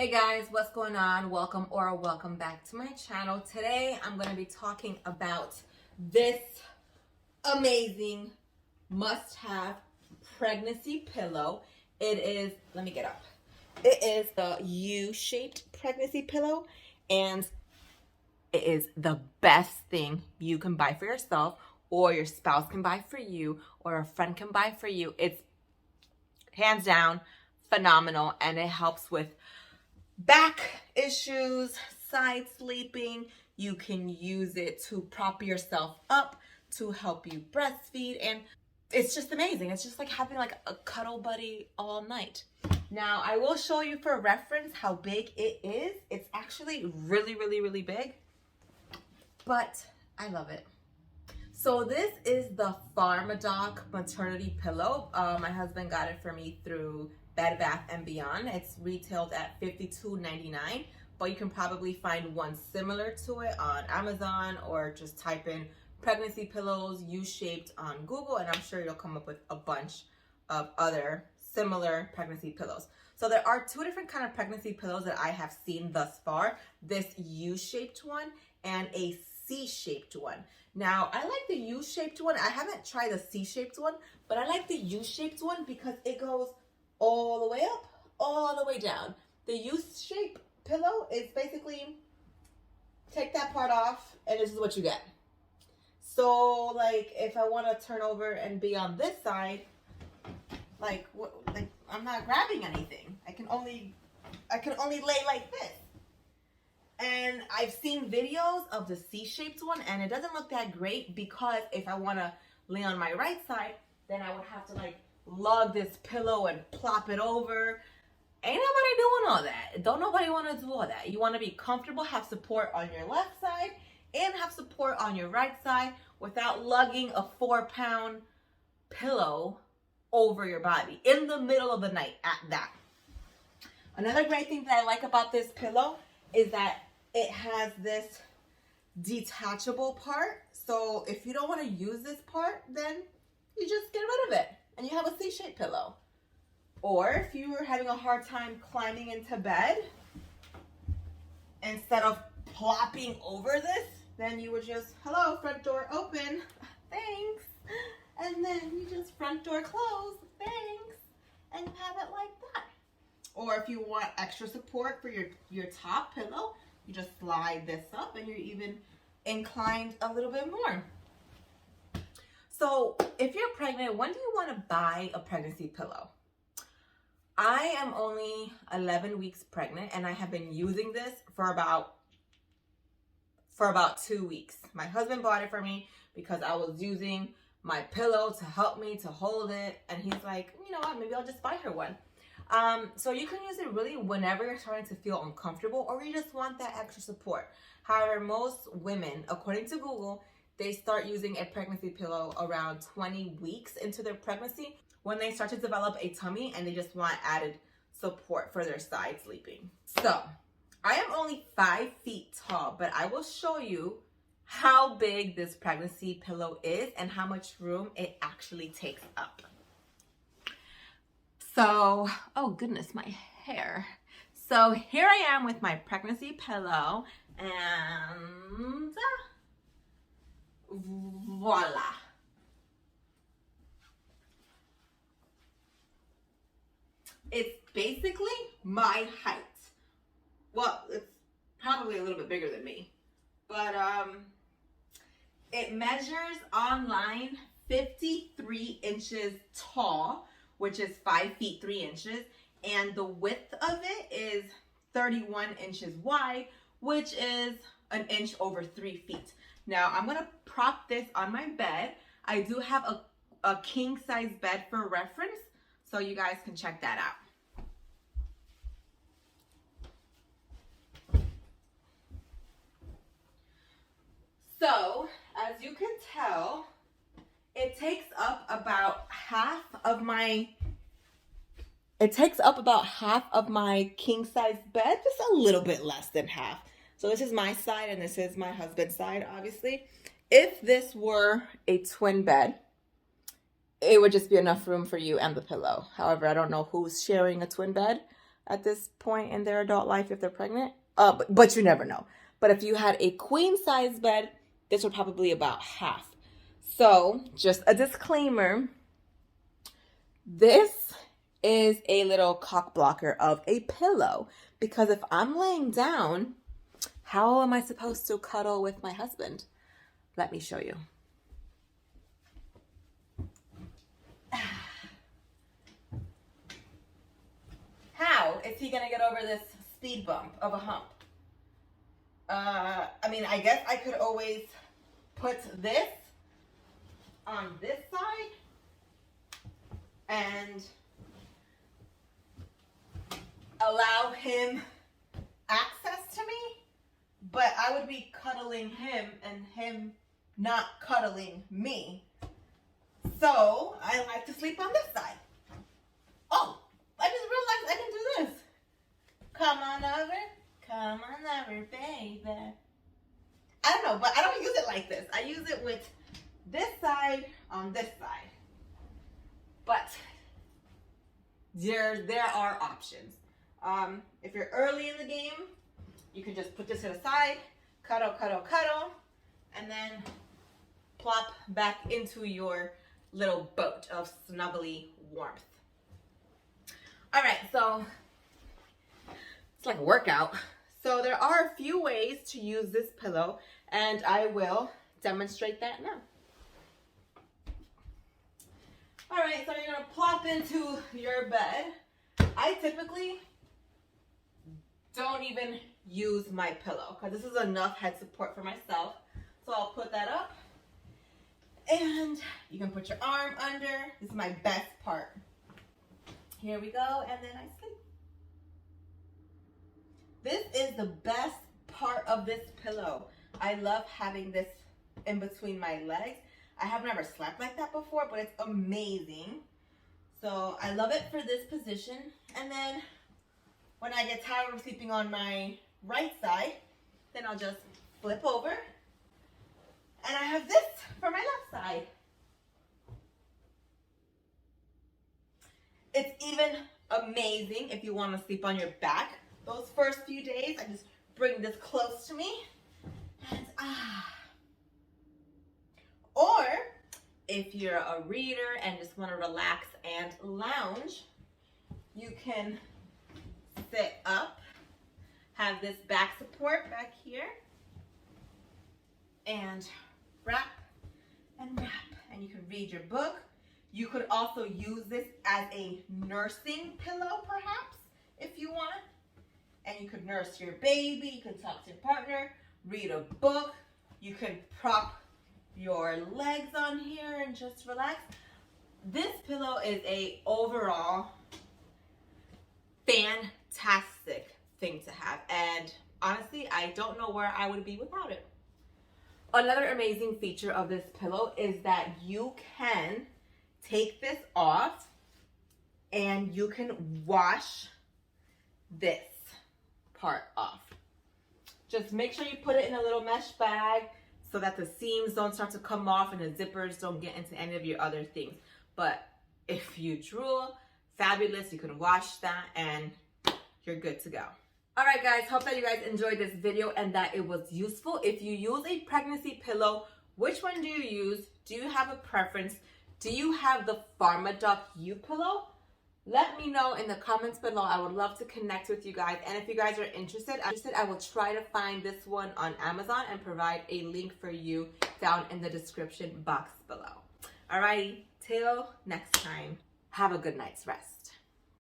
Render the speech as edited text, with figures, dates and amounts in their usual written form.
Hey guys, what's going on? Welcome back to my channel. Today I'm going to be talking about this amazing must-have pregnancy pillow. It is, let me get up. It is the U-shaped pregnancy pillow, and it is the best thing you can buy for yourself, or your spouse can buy for you, or a friend can buy for you. It's hands down phenomenal, and it helps with back issues, side sleeping. You can use it to prop yourself up, to help you breastfeed, and it's just amazing. It's just like having like a cuddle buddy all night. Now, I will show you for reference how big it is. It's actually really big, but I love it. So this is the Pharmadoc maternity pillow. My husband got it for me through Bed Bath & Beyond. It's retailed at $52.99, but you can probably find one similar to it on Amazon, or just type in pregnancy pillows U-shaped on Google, and I'm sure you'll come up with a bunch of other similar pregnancy pillows. So there are two different kind of pregnancy pillows that I have seen thus far. This U-shaped one and a C-shaped one. Now, I like the U-shaped one. I haven't tried the C-shaped one, but I like the U-shaped one because it goes all the way up, all the way down. The U-shaped pillow is basically, take that part off, and this is what you get. So, like, if I want to turn over and be on this side, like I'm not grabbing anything. I can only lay like this. And I've seen videos of the C-shaped one, and it doesn't look that great, because if I want to lay on my right side, then I would have to like lug this pillow and plop it over. Ain't nobody doing all that. Don't nobody want to do all that. You want to be comfortable, have support on your left side, and have support on your right side without lugging a 4-pound pillow over your body in the middle of the night at that. Another great thing that I like about this pillow is that it has this detachable part. So if you don't want to use this part, then you just get rid of it and you have a C-shaped pillow. Or if you were having a hard time climbing into bed, instead of plopping over this, then you would just, hello, front door open, thanks. And then you just front door close, thanks. And you have it like that. Or if you want extra support for your top pillow, you just slide this up and you're even inclined a little bit more. So if you're pregnant, when do you want to buy a pregnancy pillow? I am only 11 weeks pregnant, and I have been using this for about 2 weeks. My husband bought it for me because I was using my pillow to help me to hold it, and he's like, you know what, maybe I'll just buy her one. So you can use it really whenever you're starting to feel uncomfortable, or you just want that extra support. However, most women, according to Google, they start using a pregnancy pillow around 20 weeks into their pregnancy, when they start to develop a tummy and they just want added support for their side sleeping. So I am only 5 feet tall, but I will show you how big this pregnancy pillow is and how much room it actually takes up. So, oh goodness, my hair. So here I am with my pregnancy pillow, and voila. It's basically my height. Well, it's probably a little bit bigger than me, but it measures online 53 inches tall, which is 5 feet 3 inches, and the width of it is 31 inches wide, which is an inch over 3 feet. Now I'm gonna prop this on my bed. I do have a king size bed for reference, so you guys can check that out. So, as you can tell, it takes up about half of my king size bed, just a little bit less than half. So this is my side and this is my husband's side, obviously. If this were a twin bed, it would just be enough room for you and the pillow. However, I don't know who's sharing a twin bed. at this point in their adult life if they're pregnant. But you never know. But if you had a queen size bed, this would probably be about half. So just a disclaimer, this is a little cock blocker of a pillow, because if I'm laying down, how am I supposed to cuddle with my husband? Let me show you. How is he gonna get over this speed bump of a hump? I mean, I guess I could always put this on this side and allow him access to me, but I would be cuddling him and him not cuddling me. So I like to sleep on this side. Oh, I just realized I can do this. Come on over, baby. I don't know, but I don't use it like this. I use it with this side on this side. But there are options. If you're early in the game, you can just put this to the side, cuddle, and then plop back into your little boat of snuggly warmth. All right, so it's like a workout. So there are a few ways to use this pillow, and I will demonstrate that now. All right, so you're gonna plop into your bed. I typically don't even use my pillow because this is enough head support for myself. So I'll put that up, and you can put your arm under. This is my best part. Here we go, and then I sleep. This is the best part of this pillow. I love having this in between my legs. I have never slept like that before, but it's amazing. So I love it for this position. And then when I get tired of sleeping on my right side, then I'll just flip over. And I have this for my left side. It's even amazing if you want to sleep on your back. Those first few days, I just bring this close to me. And Or if you're a reader and just want to relax and lounge, you can sit up, have this back support back here, and wrap, and you can read your book. You could also use this as a nursing pillow, perhaps, if you want. And you could nurse your baby, you can talk to your partner, read a book, you can prop your legs on here and just relax. This pillow is a overall fantastic thing to have, and honestly, I don't know where I would be without it. Another amazing feature of this pillow is that you can take this off and you can wash this part off. Just make sure you put it in a little mesh bag so that the seams don't start to come off and the zippers don't get into any of your other things. But if you drool, fabulous, you can wash that and you're good to go. All right, guys, hope that you guys enjoyed this video and that it was useful. If you use a pregnancy pillow, which one do you use? Do you have a preference? Do you have the PharmaDoc U pillow? Let me know in the comments below. I would love to connect with you guys. And if you guys are interested, I will try to find this one on Amazon and provide a link for you down in the description box below. Alrighty, till next time, have a good night's rest.